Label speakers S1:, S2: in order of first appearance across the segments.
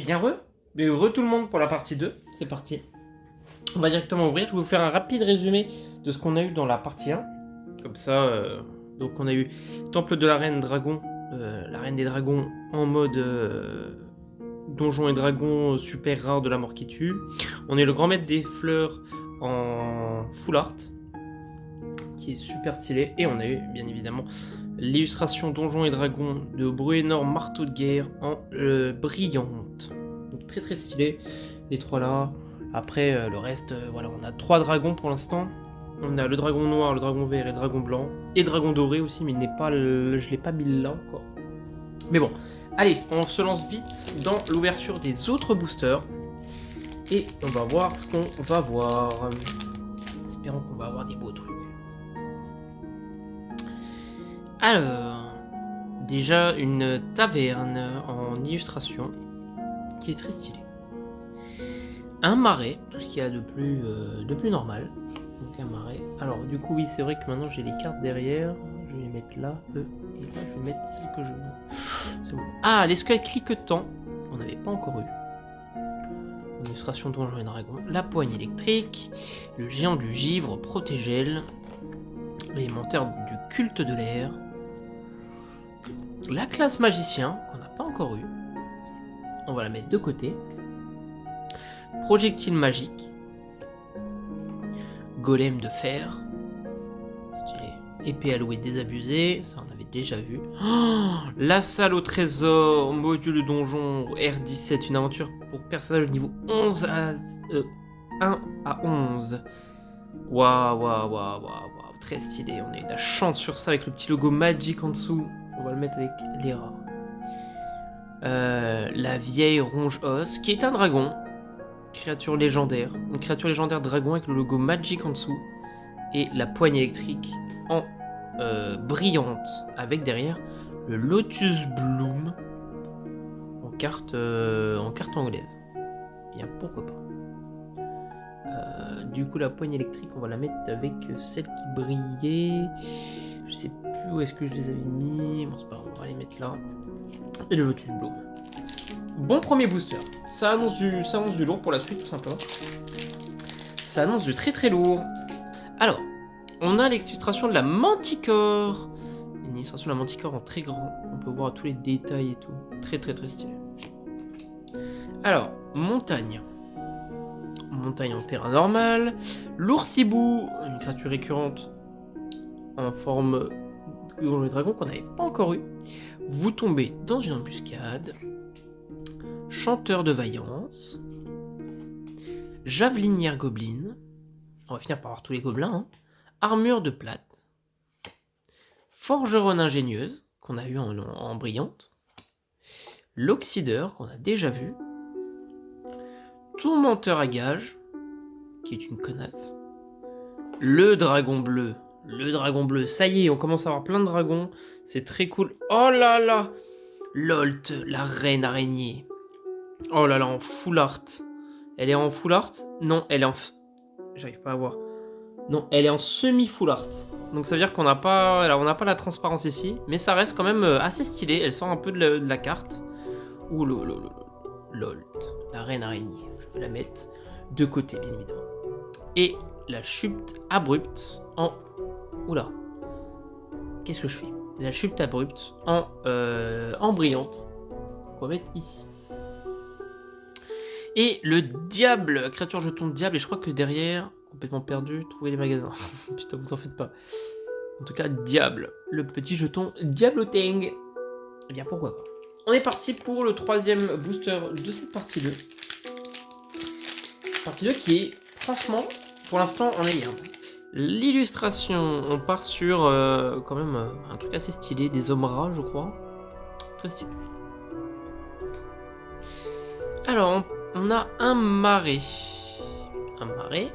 S1: bien re tout le monde pour la partie 2, c'est parti. On va directement ouvrir, je vais vous faire un rapide résumé de ce qu'on a eu dans la partie 1. Comme ça, donc on a eu Temple de la Reine Dragon, la Reine des Dragons en mode Donjons et Dragons super rare de la mort qui tue. On a eu le Grand Maître des Fleurs en full art, qui est super stylé. Et on a eu bien évidemment l'illustration Donjons et Dragons de Bruenor Marteau de Guerre en brillante. Donc très très stylé, les trois là. Après le reste, voilà, on a 3 dragons pour l'instant. On a le dragon noir, le dragon vert et le dragon blanc. Et le dragon doré aussi, mais il n'est pas je l'ai pas mis là encore. Mais bon, allez, on se lance vite dans l'ouverture des autres boosters. Et on va voir ce qu'on va voir. Espérons qu'on va avoir des beaux trucs. Alors, déjà une taverne en illustration qui est très stylée. Un marais, tout ce qu'il y a de plus normal. Donc un marais. Alors du coup oui, c'est vrai que maintenant j'ai les cartes derrière. Je vais les mettre là, et là je vais mettre celle que je veux. C'est bon. Ah, l'escale cliquetant, on n'avait pas encore eu. Illustration Donjons et Dragons. La poigne électrique, le géant du givre, protégel, l'élémentaire du culte de l'air, la classe magicien, qu'on n'a pas encore eu. On va la mettre de côté. Projectile magique. Golem de fer. Stylé. Épée allouée désabusée. Ça on avait déjà vu. Oh, la salle au trésor. Module donjon R17. Une aventure pour personnage niveau 11 à 1 à 11. Waouh. Très stylé. On a eu de la chance sur ça avec le petit logo Magic en dessous. On va le mettre avec les rats. La vieille ronge-os, qui est un dragon. Créature légendaire. Une créature légendaire dragon avec le logo Magic en dessous. Et la poigne électrique en brillante. Avec derrière le Lotus Bloom en carte anglaise. Bien, pourquoi pas. Du coup, la poigne électrique, on va la mettre avec celle qui brillait. Je sais plus où est-ce que je les avais mis. Bon, c'est pas grave, on va les mettre là. Et le Lotus Bloom. Bon premier booster. Ça annonce du lourd pour la suite, tout simplement. Ça annonce du très très lourd. Alors, on a l'illustration de la Manticore. Une illustration de la Manticore en très grand. On peut voir tous les détails et tout. Très très très stylé. Alors, montagne. Montagne en terrain normal. L'oursibou, une créature récurrente en forme de dragon qu'on n'avait pas encore eu. Vous tombez dans une embuscade. Chanteur de vaillance. Javelinière gobeline. On va finir par avoir tous les gobelins. Hein. Armure de plate. Forgeronne ingénieuse, qu'on a eu en brillante. L'oxydeur, qu'on a déjà vu. Tourmenteur à gage, qui est une connasse. Le dragon bleu. Le dragon bleu. Ça y est, on commence à avoir plein de dragons. C'est très cool. Oh là là! Lolt, la reine araignée. Oh là là, en full art. Elle est en full art? Non, elle est en... J'arrive pas à voir. Non, elle est en semi-full art. Donc ça veut dire qu'on n'a pas, la transparence ici. Mais ça reste quand même assez stylé. Elle sort un peu de la carte. Ouh, Lolt, la reine araignée. Je vais la mettre de côté, bien évidemment. Et la chute abrupte en... Oula. Qu'est-ce que je fais? La chute abrupte en brillante. On va mettre ici. Et le diable, créature jeton de diable. Et je crois que derrière, complètement perdu, trouver les magasins. Putain, vous en faites pas. En tout cas, diable. Le petit jeton Diabloteng. Eh bien, pourquoi pas. On est parti pour le troisième booster de cette partie 2. Partie 2 qui est, franchement, pour l'instant, en est bien. L'illustration, on part sur quand même un truc assez stylé, des hommes rats, je crois. Très stylé. Alors, on a un marais. Un marais.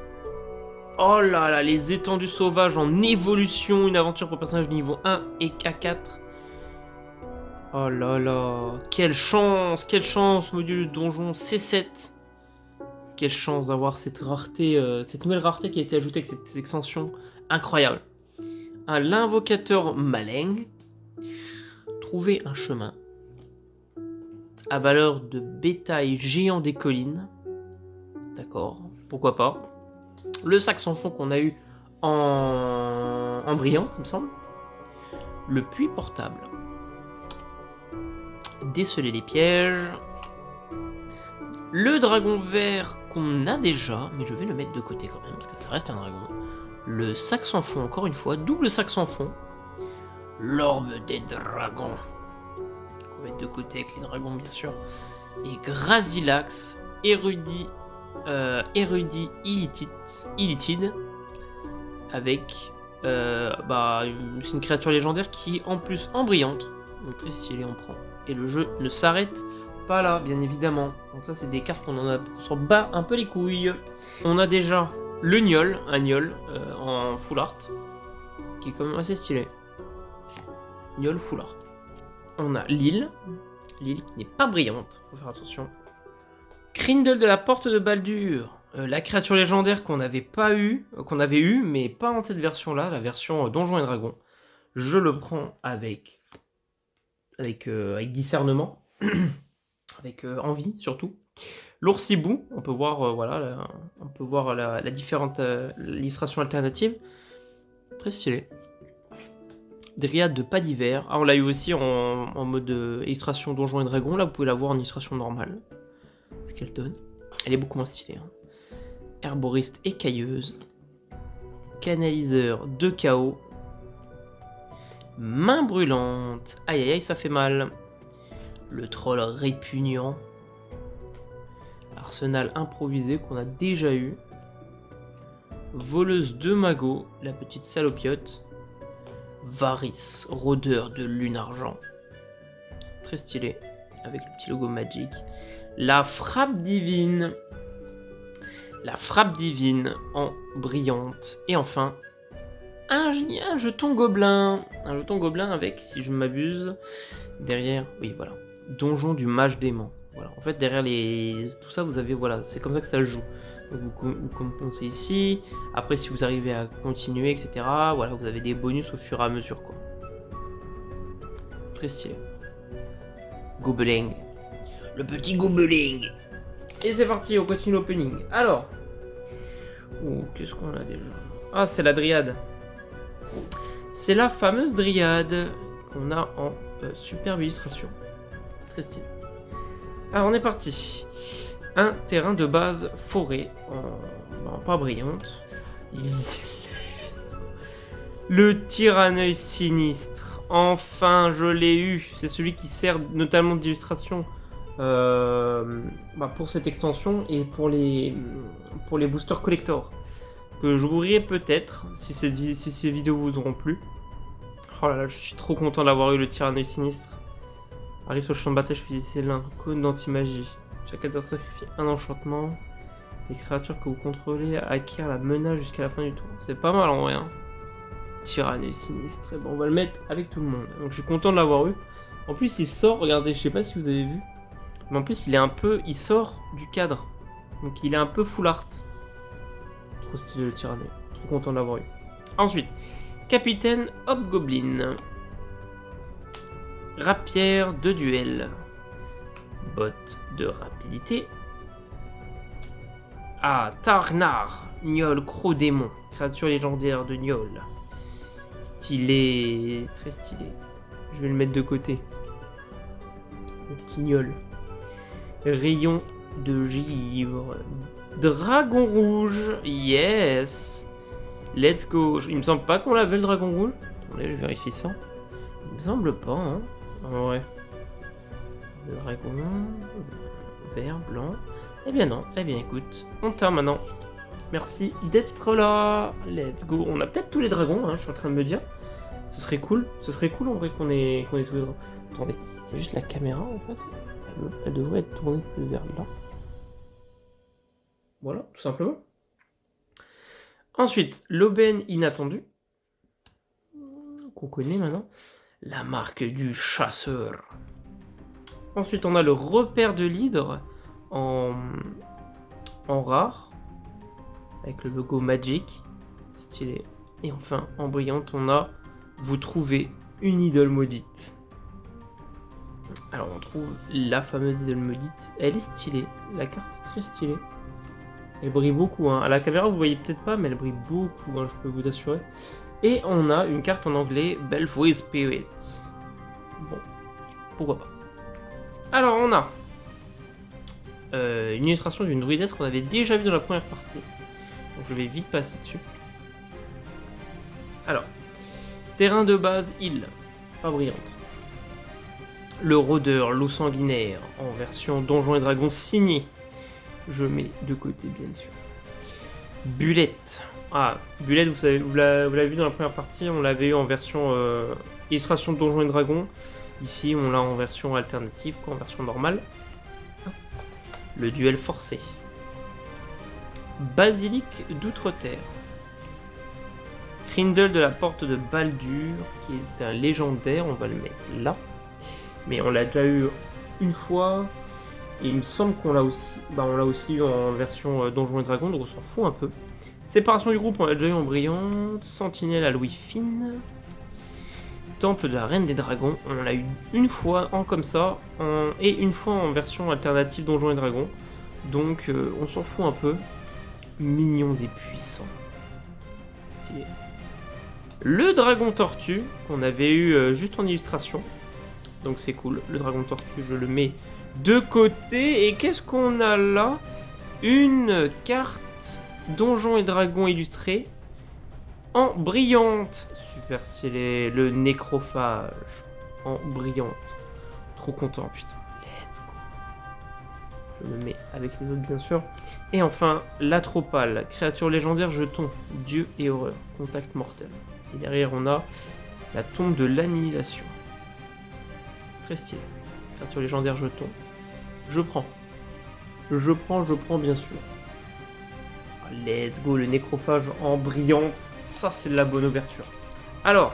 S1: Oh là là, les étendues sauvages en évolution, une aventure pour personnage niveau 1 et K4. Oh là là, quelle chance, module donjon C7. Quelle chance d'avoir cette rareté, cette nouvelle rareté qui a été ajoutée avec cette extension. Incroyable. L'invocateur malin. Trouver un chemin. Avaleur de bétail géant des collines. D'accord, pourquoi pas. Le sac sans fond qu'on a eu en brillante, il me semble. Le puits portable. Déceler les pièges. Le dragon vert qu'on a déjà, mais je vais le mettre de côté quand même, parce que ça reste un dragon. Le sac sans fond, encore une fois, double sac sans fond. L'orbe des dragons. On va mettre de côté avec les dragons, bien sûr. Et Grasilax, érudit illitide. Avec... c'est une créature légendaire qui est en plus en brillante. Donc très stylé, on prend. Et le jeu ne s'arrête pas là, bien évidemment. Donc ça, c'est des cartes qu'on s'en bat un peu les couilles. On a déjà le Gnoll, un Gnoll en full art, qui est quand même assez stylé. Gnoll full art. On a l'île qui n'est pas brillante, faut faire attention. Krindle de la porte de Baldur, la créature légendaire qu'on avait eu, mais pas en cette version-là, la version Donjons et Dragons. Je le prends avec discernement. Avec envie surtout. L'oursibou, on peut voir la différente l'illustration alternative. Très stylé. Dryade de pas d'hiver. Ah, on l'a eu aussi en mode illustration Donjons et Dragons. Là, vous pouvez la voir en illustration normale. Ce qu'elle donne. Elle est beaucoup moins stylée. Hein. Herboriste écailleuse. Canaliseur de chaos. Main brûlante. Aïe aïe aïe, ça fait mal. Le troll répugnant. Arsenal improvisé qu'on a déjà eu. Voleuse de magot, la petite salopiote. Varys, rôdeur de lune argent. Très stylé, avec le petit logo Magic. La frappe divine. La frappe divine en brillante. Et enfin, un jeton gobelin. Un jeton gobelin avec, si je ne m'abuse, derrière, oui voilà, donjon du mage dément. Voilà, en fait derrière tout ça vous avez, voilà, c'est comme ça que ça se joue. Donc vous compensez ici, après si vous arrivez à continuer, etc. Voilà, vous avez des bonus au fur et à mesure quoi. Très stylé. Gobeling. Le petit gobeling. Et c'est parti, on continue l'opening. Alors, qu'est-ce qu'on a déjà? Ah, c'est la dryade. C'est la fameuse dryade qu'on a en superbe illustration. Très stylé. Alors on est parti. Un terrain de base forêt, pas brillante. Le tyranneuil sinistre. Enfin, je l'ai eu. C'est celui qui sert notamment d'illustration pour cette extension et pour les boosters collector. Que j'ouvrirai peut-être si ces vidéos vous auront plu. Oh là là, je suis trop content d'avoir eu le tyranneuil sinistre. Arrive sur le champ de bataille, je choisissais l'un. Cône d'anti-magie. Chaque adversaire sacrifie un enchantement. Les créatures que vous contrôlez acquièrent la menace jusqu'à la fin du tour. C'est pas mal en vrai. Hein. Tyranneuil sinistre. Bon, on va le mettre avec tout le monde. Donc je suis content de l'avoir eu. En plus, il sort, regardez, je sais pas si vous avez vu. Mais en plus, il sort du cadre. Donc il est un peu full art. Trop stylé le tyranneuil. Trop content de l'avoir eu. Ensuite, Capitaine Hobgoblin. Rapière de duel. Botte de rapidité. Ah, Tarnar, Gnoll Cro-Démon, créature légendaire de Gnoll. Stylé, très stylé. Je vais le mettre de côté. Le petit Gnoll. Rayon de givre. Dragon rouge, yes. Let's go. Il me semble pas qu'on l'avait le dragon rouge. Attendez, je vérifie ça. Il me semble pas, hein. Ah ouais. Le dragon vert, blanc. Eh bien non, eh bien écoute, on t'a maintenant. Merci d'être là. Let's go. On a peut-être tous les dragons, hein, je suis en train de me dire. Ce serait cool en vrai qu'on ait tous les dragons. Attendez, c'est juste la caméra en fait. Elle devrait être tournée plus vers là. Voilà, tout simplement. Ensuite, l'aubaine inattendue. Qu'on connaît maintenant. La marque du chasseur. Ensuite, on a le repère de l'hydre en rare, avec le logo Magic, stylé. Et enfin, en brillante, on a vous trouvez une idole maudite. Alors on trouve la fameuse Delmodite. Elle est stylée, la carte est très stylée. Elle brille beaucoup, hein. À la caméra vous voyez peut-être pas, mais elle brille beaucoup, hein, je peux vous assurer. Et on a une carte en anglais, Belfry Spirits. Bon, pourquoi pas. Alors on a une illustration d'une druidesse qu'on avait déjà vue dans la première partie. Donc je vais vite passer dessus. Alors, terrain de base, île, pas brillante. Le rôdeur, l'eau sanguinaire, en version Donjons et Dragons signé. Je mets de côté, bien sûr. Bulette. Ah, Bulette, vous savez, vous l'avez vu dans la première partie, on l'avait eu en version illustration de Donjons et Dragons. Ici, on l'a en version alternative, quoi, en version normale. Le duel forcé. Basilic d'Outre-Terre. Crindle de la porte de Baldur, qui est un légendaire, on va le mettre là. Mais on l'a déjà eu une fois, et il me semble qu'on l'a aussi, on l'a aussi eu en version Donjons et Dragons, donc on s'en fout un peu. Séparation du groupe, on l'a déjà eu en brillante. Sentinelle à Louis Fine. Temple de la Reine des Dragons, on l'a eu une fois en comme ça, et une fois en version alternative Donjons et Dragons. Donc on s'en fout un peu. Mignon des puissants. Stylé. Le dragon tortue, qu'on avait eu juste en illustration. Donc c'est cool. Le dragon tortue, je le mets de côté. Et qu'est-ce qu'on a là? Une carte Donjons et Dragons illustrée en brillante. Super stylé. Le nécrophage en brillante. Trop content, putain. Let's go. Je me mets avec les autres, bien sûr. Et enfin, l'Atropale, créature légendaire jeton, dieu et horreur, contact mortel. Et derrière, on a la tombe de l'annihilation. Très stylé. Créature légendaire jeton. Je prends. Je prends, bien sûr. Let's go, le nécrophage en brillante. Ça, c'est de la bonne ouverture. Alors,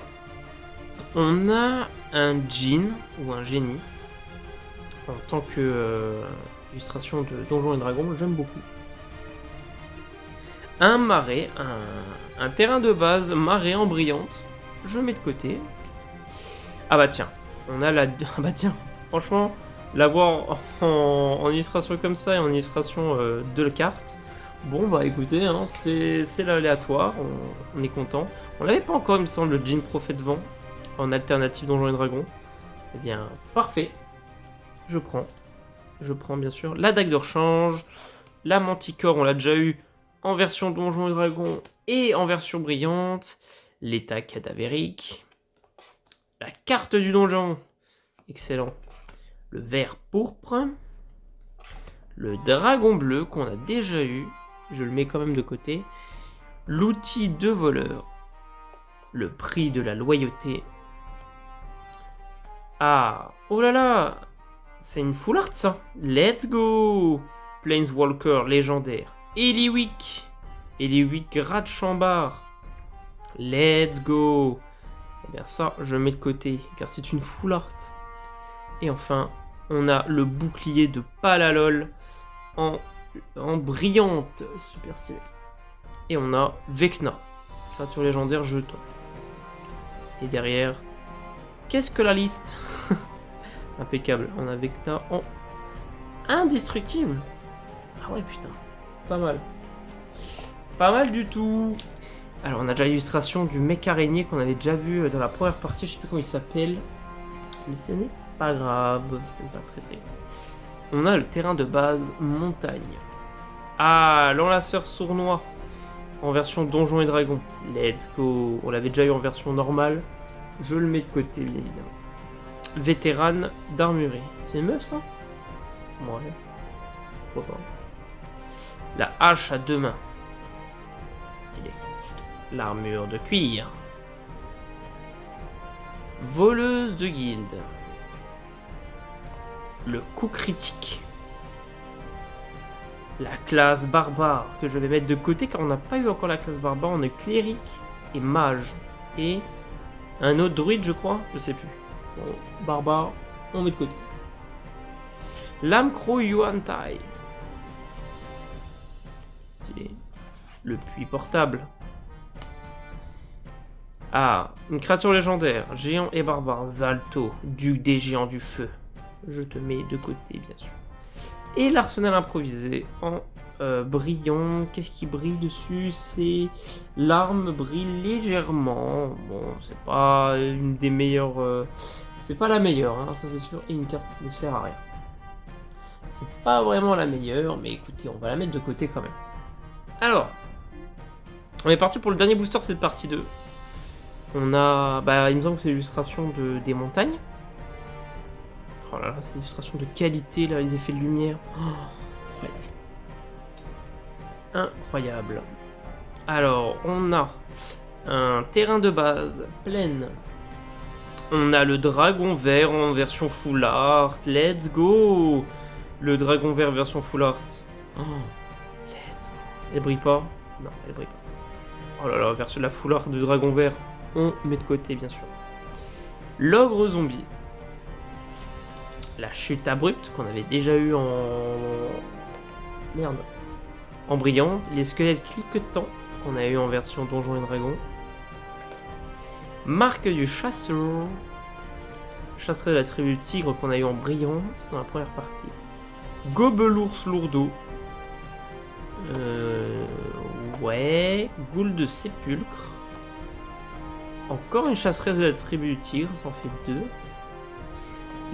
S1: on a un djinn ou un génie en tant que illustration de Donjons et Dragons. J'aime beaucoup. Un marais, un terrain de base, marais en brillante. Je mets de côté. Ah bah tiens, on a la... Ah bah tiens, franchement, l'avoir en illustration comme ça et en illustration de la carte, bon bah écoutez, hein, c'est l'aléatoire, on est content. On l'avait pas encore, il me semble, le Djinn Prophète Vent en alternative Donjons et Dragons. Eh bien, parfait. Je prends bien sûr. La dague de rechange, la manticore, on l'a déjà eu en version Donjons et Dragons et en version brillante. L'état cadavérique. La carte du donjon. Excellent. Le vert pourpre. Le dragon bleu qu'on a déjà eu. Je le mets quand même de côté. L'outil de voleur. Le prix de la loyauté. Ah, oh là là. C'est une full art ça. Let's go. Planeswalker légendaire. Eliwick. Eliwick Ratchambar. Let's go. Et bien ça, je mets de côté, car c'est une full art. Et enfin, on a le bouclier de Palalol en brillante. Super stylé. Et on a Vecna, créature légendaire jeton. Et derrière, qu'est-ce que la liste? Impeccable. On a Vecna en indestructible. Ah ouais, putain. Pas mal. Pas mal du tout. Alors, on a déjà l'illustration du mec araignée qu'on avait déjà vu dans la première partie. Je sais plus comment il s'appelle. Mais ce n'est pas grave. C'est pas très très grave. On a le terrain de base montagne. Ah, l'enlaceur sournois. En version Donjons et Dragons. Let's go. On l'avait déjà eu en version normale. Je le mets de côté, bien évidemment. Vétérane d'armurerie. C'est une meuf, ça? Ouais. Pourquoi pas. La hache à deux mains. Stylé. L'armure de cuir. Voleuse de guilde. Le coup critique. La classe barbare que je vais mettre de côté car on n'a pas eu encore la classe barbare. On a cléric et mage. Et un autre druide, je crois. Je sais plus. Bon, barbare, on met de côté. Lame Crow Yuan Tai. Stylé. Le puits portable. Ah, une créature légendaire, géant et barbare, Zalto, duc des géants du feu. je te mets de côté, bien sûr. Et l'arsenal improvisé en brillant. Qu'est-ce qui brille dessus? C'est l'arme brille légèrement. Bon, c'est pas une des meilleures. C'est pas la meilleure, hein, ça c'est sûr. Et une carte qui ne sert à rien. C'est pas vraiment la meilleure, mais écoutez, on va la mettre de côté quand même. Alors, on est parti pour le dernier booster de cette partie 2. On a. Bah, il me semble que c'est l'illustration des montagnes. Oh là là, c'est l'illustration de qualité, là, les effets de lumière. Oh, incroyable. Incroyable. Alors, on a un terrain de base, plaine. On a le dragon vert en version full art. Let's go! Le dragon vert version full art. Oh, let's go. Elle brille pas? Non, elle brille pas. Oh là là, version la full art de dragon vert. On met de côté, bien sûr. L'ogre zombie. La chute abrupte qu'on avait déjà eu en... Merde. En brillant. Les squelettes cliquetants qu'on a eu en version Donjons et Dragons. Marque du chasseur. Chasserait de la tribu tigre qu'on a eu en brillant. C'est dans la première partie. Gobelours lourdeau. Ouais. Goule de sépulcre. Encore une chasseresse de la tribu du tigre. Ça en fait 2.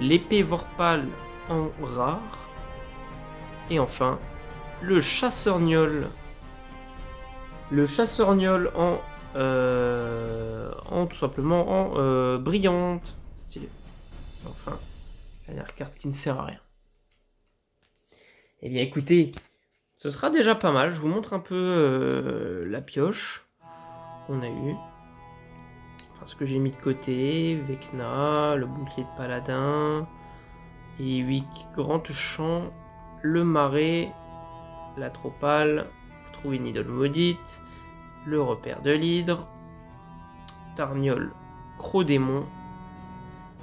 S1: L'épée Vorpal en rare. Et enfin, le chasseur-gnol. Le chasseur-gnol en tout simplement en brillante. Stylé. Enfin, la dernière carte qui ne sert à rien. Eh bien écoutez, ce sera déjà pas mal. Je vous montre un peu la pioche qu'on a eue. Enfin, ce que j'ai mis de côté. Vecna, le bouclier de paladin. Et 8 grands champs. Le marais. La tropale. Vous trouvez une idole maudite. Le repère de l'hydre. Tarniol, Cro-démon.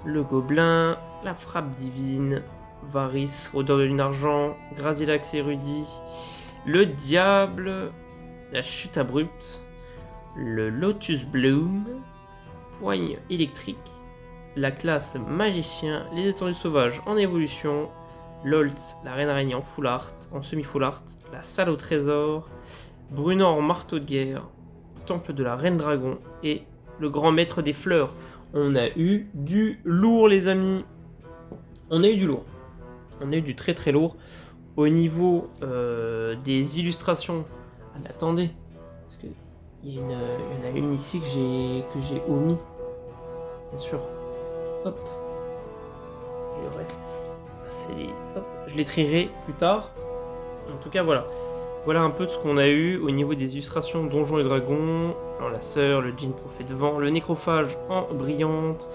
S1: Le gobelin. La frappe divine. Varys, rôdeur de lune argent. Grasilax érudit. Le diable. La chute abrupte. Le Lotus Bloom. Poigne électrique. La classe magicien. Les étendues sauvages en évolution. Loltz, la reine araignée en full art. En semi-full art. La salle au trésor. Brunor en marteau de guerre. Temple de la reine dragon. Et le grand maître des fleurs. On a eu du lourd, les amis. On a eu du lourd. On a eu du très très lourd. Au niveau des illustrations. Ah, mais attendez. Parce que il y en a une ici que j'ai omis. Bien sûr. Hop. Et le reste, c'est les... Hop. Je les trierai plus tard. En tout cas, voilà. Voilà un peu de ce qu'on a eu au niveau des illustrations Donjons et Dragons. L'Enlaceur, le Djinn Prophète Vent, le Nécrophage en brillante,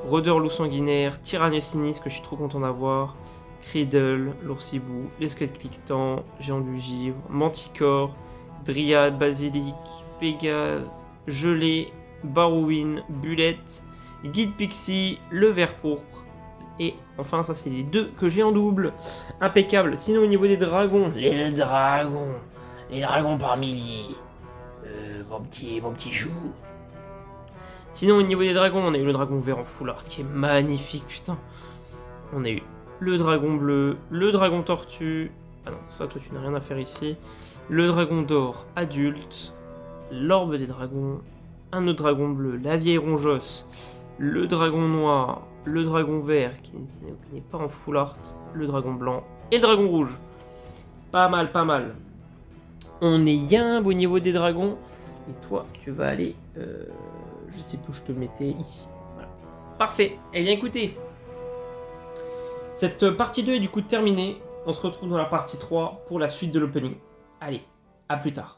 S1: Rôdeur Loup Sanguinaire, Tyrannie Sinistre que je suis trop content d'avoir, Cridle, l'Oursibou, les Squelettes Cliquetants, Géant du Givre, Manticore, Dryade, Basilic, Pégase, Gelée, Barouine, Bulette, Guide Pixie, le Vert Pourpre. Et enfin, ça c'est les deux que j'ai en double. Impeccable. Sinon, au niveau des dragons, les dragons par milliers. Mon petit chou. Sinon, au niveau des dragons, on a eu le dragon vert en full art qui est magnifique, putain. On a eu le dragon bleu, le dragon tortue. Ah non, ça, toi, tu n'as rien à faire ici. Le dragon d'or adulte, l'orbe des dragons, un autre dragon bleu, la vieille rongeosse, le dragon noir, le dragon vert qui n'est pas en full art, le dragon blanc et le dragon rouge. Pas mal, pas mal. On est yimbe au niveau des dragons. Et toi, tu vas aller... je sais plus où je te mettais ici. Voilà. Parfait. Eh bien écoutez, cette partie 2 est du coup terminée. On se retrouve dans la partie 3 pour la suite de l'opening. Allez, à plus tard.